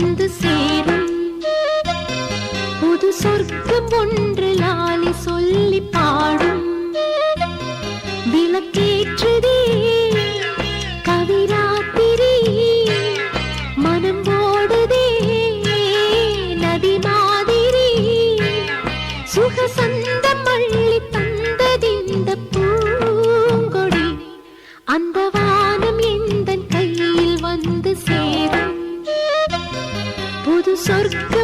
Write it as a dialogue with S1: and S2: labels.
S1: வந்து சேரும். புது சொர்க்கம் ஒன்று லாலி சொல்லி பாடும். விளக்கேற்றுதே கவிராத்திரி, மனம் ஓடுதே நதி மாதிரி. சுகசந்தம் அள்ளி தந்ததிந்த பூங்கொடி, அந்த வானம் எந்தன் கையில் வந்து சேரும். புது சொர்க்க